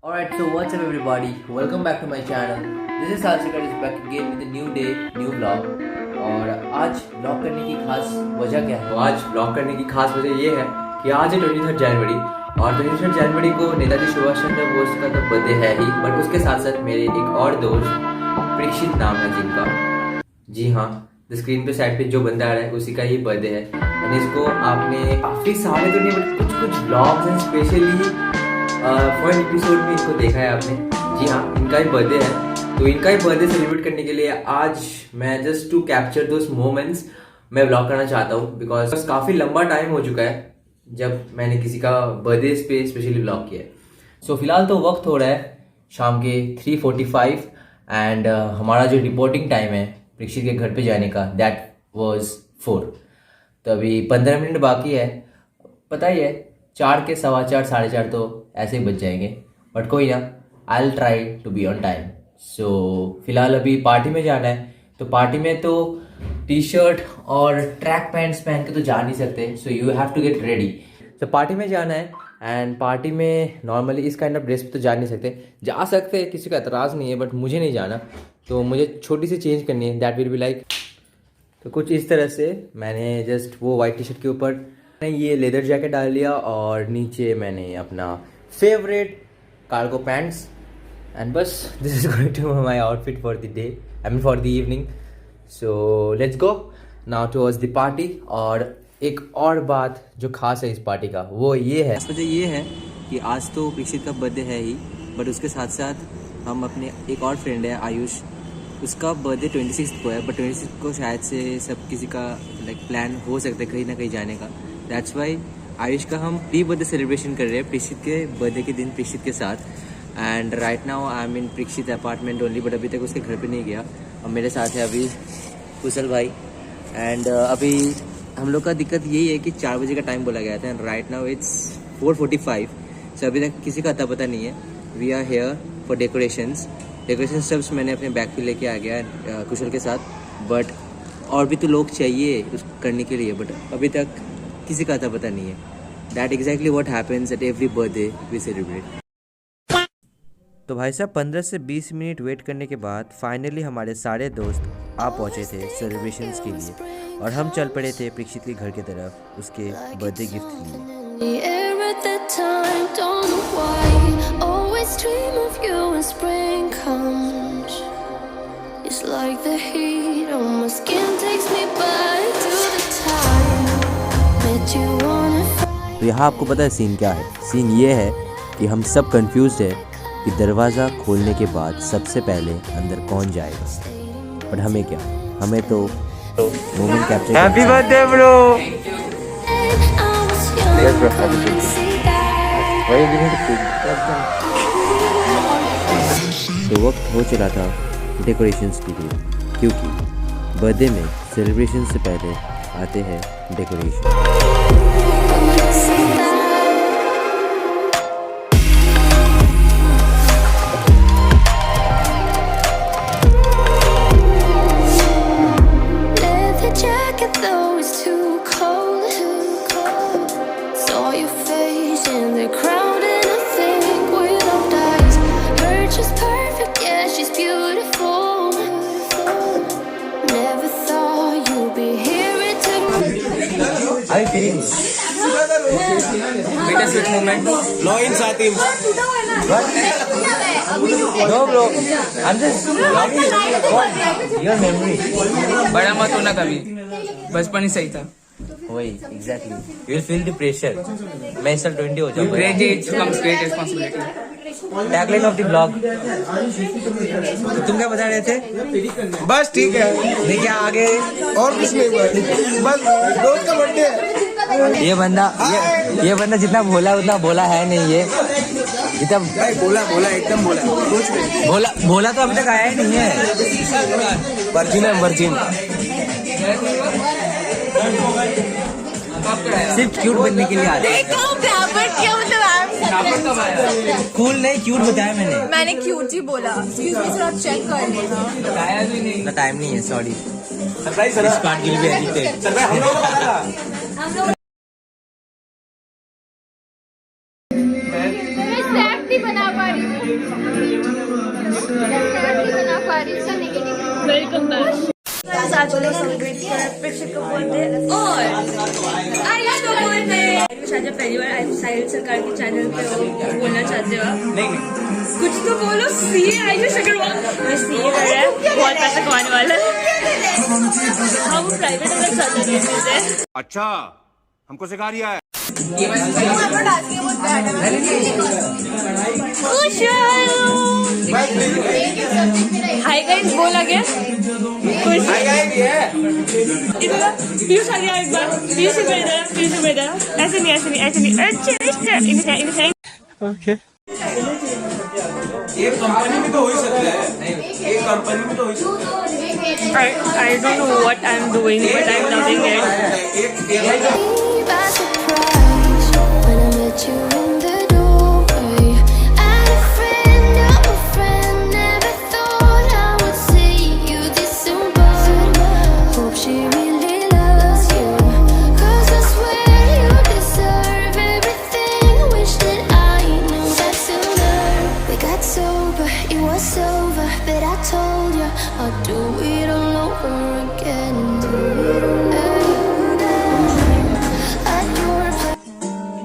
Alright, so what's up everybody? Welcome back to my channel. This is Salsikar is back again with a new day, new vlog. और आज vlog करने की खास वजह क्या है? तो आज vlog करने की खास वजह ये है कि आज है 23 जनवरी और 23 जनवरी को नेताजी सुभाष चंद्र बोस का तो बर्थडे है ही, बट उसके साथ साथ मेरे एक और दोस्त परीक्षित नाम है जिनका, जी हाँ, स्क्रीन पे साइड पे जो बंदा आ रहा है उसी का ही बर्थडे है। और इसको आपने काफी सारे तो नहीं बट कुछ कुछ ब्लॉग्स हैं स्पेशली फर्स्ट एपिसोड में इनको देखा है आपने। जी हाँ, इनका ही बर्थडे है, तो इनका ही बर्थडे सेलिब्रेट करने के लिए आज मैं just to capture those moments मैं ब्लॉग करना चाहता हूँ, बिकॉज काफी लंबा टाइम हो चुका है जब मैंने किसी का बर्थडे पे स्पेशली ब्लॉग किया है। सो फिलहाल तो वक्त हो रहा है शाम के 3:45 एंड हमारा जो रिपोर्टिंग टाइम है परीक्षित के घर पे जाने का दैट वाज 4। तो अभी 15 मिनट बाकी है। पता ही है 4 के 4:15 4:30 तो ऐसे ही बच जाएंगे, बट कोई ना, I will try to be on time. So फिलहाल अभी पार्टी में जाना है, तो पार्टी में तो टी शर्ट और ट्रैक पैंट्स पहन के तो जा नहीं सकते, so you have to get ready. तो पार्टी में जाना है एंड पार्टी में नॉर्मली इस काइंड ऑफ ड्रेस पे तो जा नहीं सकते, जा सकते हैं, किसी का एतराज़ नहीं है, बट मुझे नहीं जाना, तो मुझे छोटी सी चेंज करनी है, दैट विल बी लाइक तो कुछ इस तरह से। मैंने जस्ट वो वाइट टी शर्ट के ऊपर ये लेदर जैकेट डाल लिया और नीचे मैंने अपना फेवरेट कार्गो पैंट्स एंड बस this is going to my outfit for the day, I mean for the evening. So let's go now towards the party. और एक और बात जो खास है इस पार्टी का वो ये है, वजह ये है कि आज तो परीक्षित का बर्थडे है ही, बट उसके साथ साथ हम अपने एक और फ्रेंड है आयुष, उसका बर्थडे 26 को है, बट 26 को शायद से सब किसी का लाइक प्लान हो सकता है कहीं ना कहीं जाने का। दैट्स वाई आयुष का हम प्री बर्थडे सेलिब्रेशन कर रहे हैं परीक्षित के बर्थडे के दिन परीक्षित के साथ। And right now I am in Parikshit apartment only, but अभी तक उसके घर पे नहीं गया। और मेरे साथ है अभी कुशल भाई। एंड अभी हम लोग का दिक्कत यही है कि 4 बजे का टाइम बोला गया था and right now it's 4:45। So अभी तक किसी का अता पता नहीं है। We are here for decoration stuffs मैंने अपने बैग पे लेके आ गया कुशल के साथ, बट और भी तो लोग चाहिए उस करने के लिए, बट अभी तक किसी का अता पता नहीं है। That exactly what happens at every birthday we celebrate. तो भाई साहब 15 से 20 मिनट वेट करने के बाद फाइनली हमारे सारे दोस्त आ पहुँचे थे सेलिब्रेशंस के लिए और हम चल पड़े थे परीक्षित के घर की तरफ उसके बर्थडे गिफ्ट के लिए। तो यहाँ आपको पता है सीन क्या है? सीन ये है कि हम सब कंफ्यूज्ड है कि दरवाज़ा खोलने के बाद सबसे पहले अंदर कौन जाएगा, बट हमें क्या, हमें तो moment capture. Happy birthday bro. तो वक्त हो चला था डेकोरेशंस के लिए, क्योंकि बर्थडे में सेलिब्रेशन से पहले आते हैं decoration. Bittersweet moment. No in Satim. What? No bro, I'm just your memory. बड़ा मत होना कभी, बचपन ही सही था। वही exactly. You will feel the pressure. मैं इस साल 20 हो जाऊँगा। Great age comes great responsibility. Tagline of the blog. तुम क्या बता रहे थे? बस ठीक है, नहीं क्या आगे और कुछ नहीं, बस दोस्त का बर्थडे है। ये बंदा जितना भोला उतना भोला है नहीं, ये जितना बोला एकदम भोला तो अभी तक आया ही नहीं है। वर्जिन है, वर्जिन। सिर्फ क्यूट बनने के लिए आ रहे हैं। कूल नहीं, क्यूट बताया मैंने क्यूट ही बोला। एक्सक्यूज मी सर, आप चेक कर लेना। बताया भी नहीं। टाइम नहीं है, सॉरी। इस पार्ट के लिए भी एडिटेड। मैं बना पा रही हूँ, बना पा रही हूँ। Negative welcome back. आज लोग सेलिब्रेट कर प्रेक्षक को बोलते हैं और आयुष को बोलते हैं। आयुष आज पहली बार आयुष साहिल सरकार के चैनल पे हो, बोलना चाहते हो आप? नहीं कुछ तो बोलो। सीए आयुष अग्रवाल सीए कर रहा है, बहुत पैसा कमाने वाला है। हम प्राइवेट में चाहते हैं। अच्छा, हमको सिखा रिया है। हाय गाइस बोल आगे। पीयूष आ गया एक बार। पीयूष इधर ऐसे नहीं। अच्छा ओके। एक कंपनी में तो हो ही सकता है। एक कंपनी में तो हो ही सकता है। I don't know what I'm doing, but I'm loving it.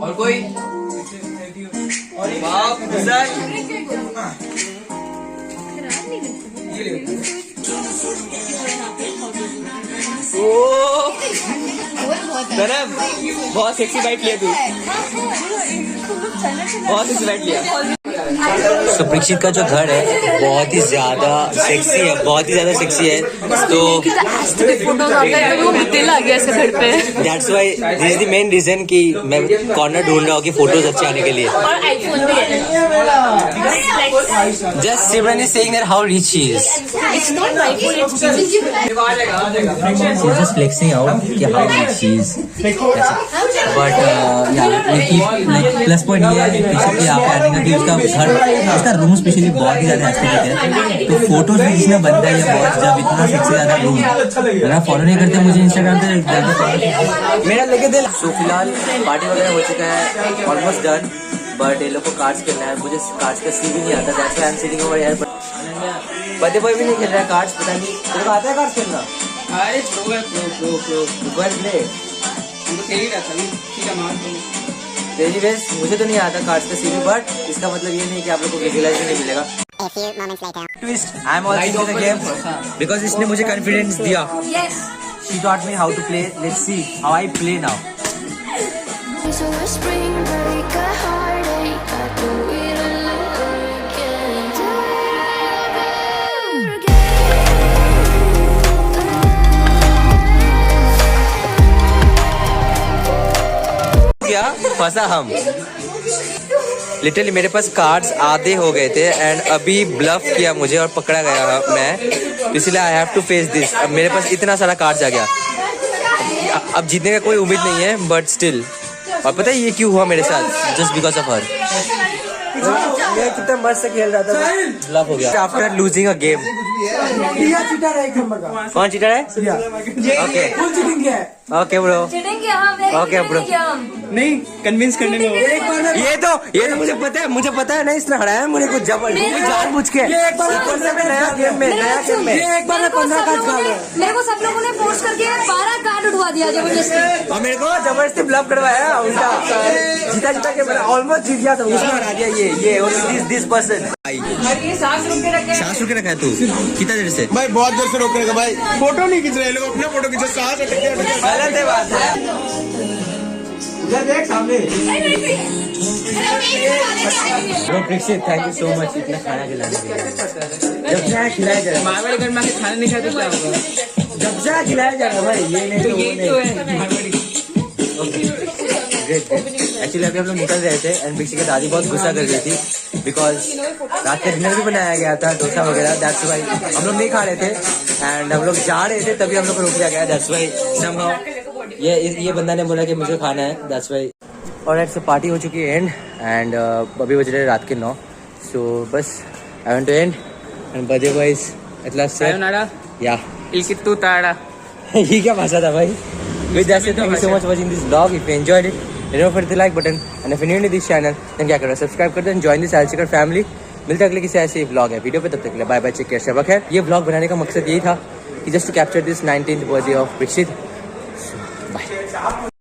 और कोई बाप सर बहुत सेक्सी बाइट लिया तू, बहुत सेक्सी बाइट लिया। तो प्रीक्षित का जो घर है बहुत ही ज्यादा सेक्सी है, बहुत ही ज्यादा सेक्सी है। तो फोटोज आता है तो वो दिल आ गया ऐसे घर पे। That's why this is the main reason कि मैं कॉर्नर ढूंढ रहा हूँ कि फोटोज अच्छे आने के लिए। और आईफोन भी है। Just Simran is saying that how rich she is. It's not my phone, it's She's just flexing out कि how rich she is. But yeah, plus point ये है प्रीक्षित के यहाँ पे आने का कि उसका घर, उसका रूम स्पेशली बहुत ही ज्यादा एस्थेटिक है। तो फोटोज में जिसने बनता है ये बहुत जब इतना सेक्सी ज्यादा रूम, अगर आप फॉलो नहीं करते मुझे इंस्टाग्राम पे मेरा लेके दिल। सो फिलहाल पार्टी वगैरह हो चुका है, ऑलमोस्ट डन। बट ये लोग को कार्ड्स खेलना है, मुझे कार्ड्स का सी भी नहीं आता। That's why I am sitting over here. Birthday boy भी नहीं खेल रहा है कार्ड्स, पता नहीं तेरे को आता है कार्ड्स खेलना? अरे प्रो है, प्रो वन प्ले तो खेल ही रहा था अभी। ठीक है मान तो एनीवेज मुझे तो नहीं आता कार्ड्स का सीवी, बट इसका मतलब ये नहीं कि आप लोग को विजुअलाइज नहीं मिलेगा। Twist I am also in the game because इसने मुझे कॉन्फिडेंस दिया। Yes. She taught me how to play. Let's see how I play now. क्या फंसा हम। लिटरली मेरे पास कार्ड्स आधे हो गए थे एंड अभी ब्लफ किया मुझे और पकड़ा गया मैं, तो इसलिए I have to face this. अब मेरे पास इतना सारा कार्ड्स आ गया, अब जीतने का कोई उम्मीद नहीं है, बट स्टिल। और पता है ये क्यों हुआ मेरे साथ? Just because of her. मैं कितना मस्त से खेल रहा था, ब्लफ हो गया आफ्टर लूजिंग अ गेम। कौन चीटर है? Okay okay bro, okay bro. नहीं कन्विंस करने में ये तो मुझे पता है ना, इसने हराया मुझे कुछ जानबूझ के। नया गेम में एक बार में 15 कार्ड खा गए। मेरे को सब लोगों ने फोर्स करके 12 कार्ड उठवा दिया जबरदस्ती। और मेरे को जबरदस्ती ब्लफ करवाया उल्टा। जीता के मैंने ऑलमोस्ट जीत गया था, उसने हरा दिया ये दिस पर्सन। सांस रोक के रखा है तू कितना देर से? भाई बहुत देर से रोक रहे भाई, फोटो नहीं खींच रहे लोग, अपना फोटो खींचो। सांस गलत है बात है। उधर देख सामने। प्रीक्षित थैंक यू सो मच इतना खाना खिलाने के लिए। जब से खिलाया जाएगा मारवाड़ी घर में आके खाना नहीं खाते क्या होगा? जब से खिलाया जाएगा भाई, ये नहीं तो ये तो है मारवाड़ी। एक्चुअली अभी हम लोग निकल रहे थे एंड प्रीक्षित की दादी बहुत गुस्सा कर रही थी बिकॉज रात का डिनर भी बनाया गया था, डोसा वगैरह। दैट्स वाई हम लोग नहीं खा रहे थे एंड हम लोग जा रहे थे, तभी हम लोग को रोक दिया गया। दैट्स वाई समहाउ ये बंदा ने बोला कि मुझे खाना है, दैट्स वाई। और ऐसे पार्टी हो चुकी है एंड अभी बज रहे रात के 9। सो बस I want to end and birthday boys at last या इल्कित्तू ताड़ा। ये क्या भाषा था भाई? With that said, thank you so much for watching this vlog. If you enjoyed it, remember the like button and if you new to this channel then क्या करो सब्सक्राइब कर दो and join this Sahil family. मिलते अगले किसी ऐसे vlog है video पे, तब तक के लिए बाय बाय, टेक केयर, शबा खैर। ये व्लॉग बनाने का मकसद यही था कि just to capture this 19th birthday of Parikshit. Bye.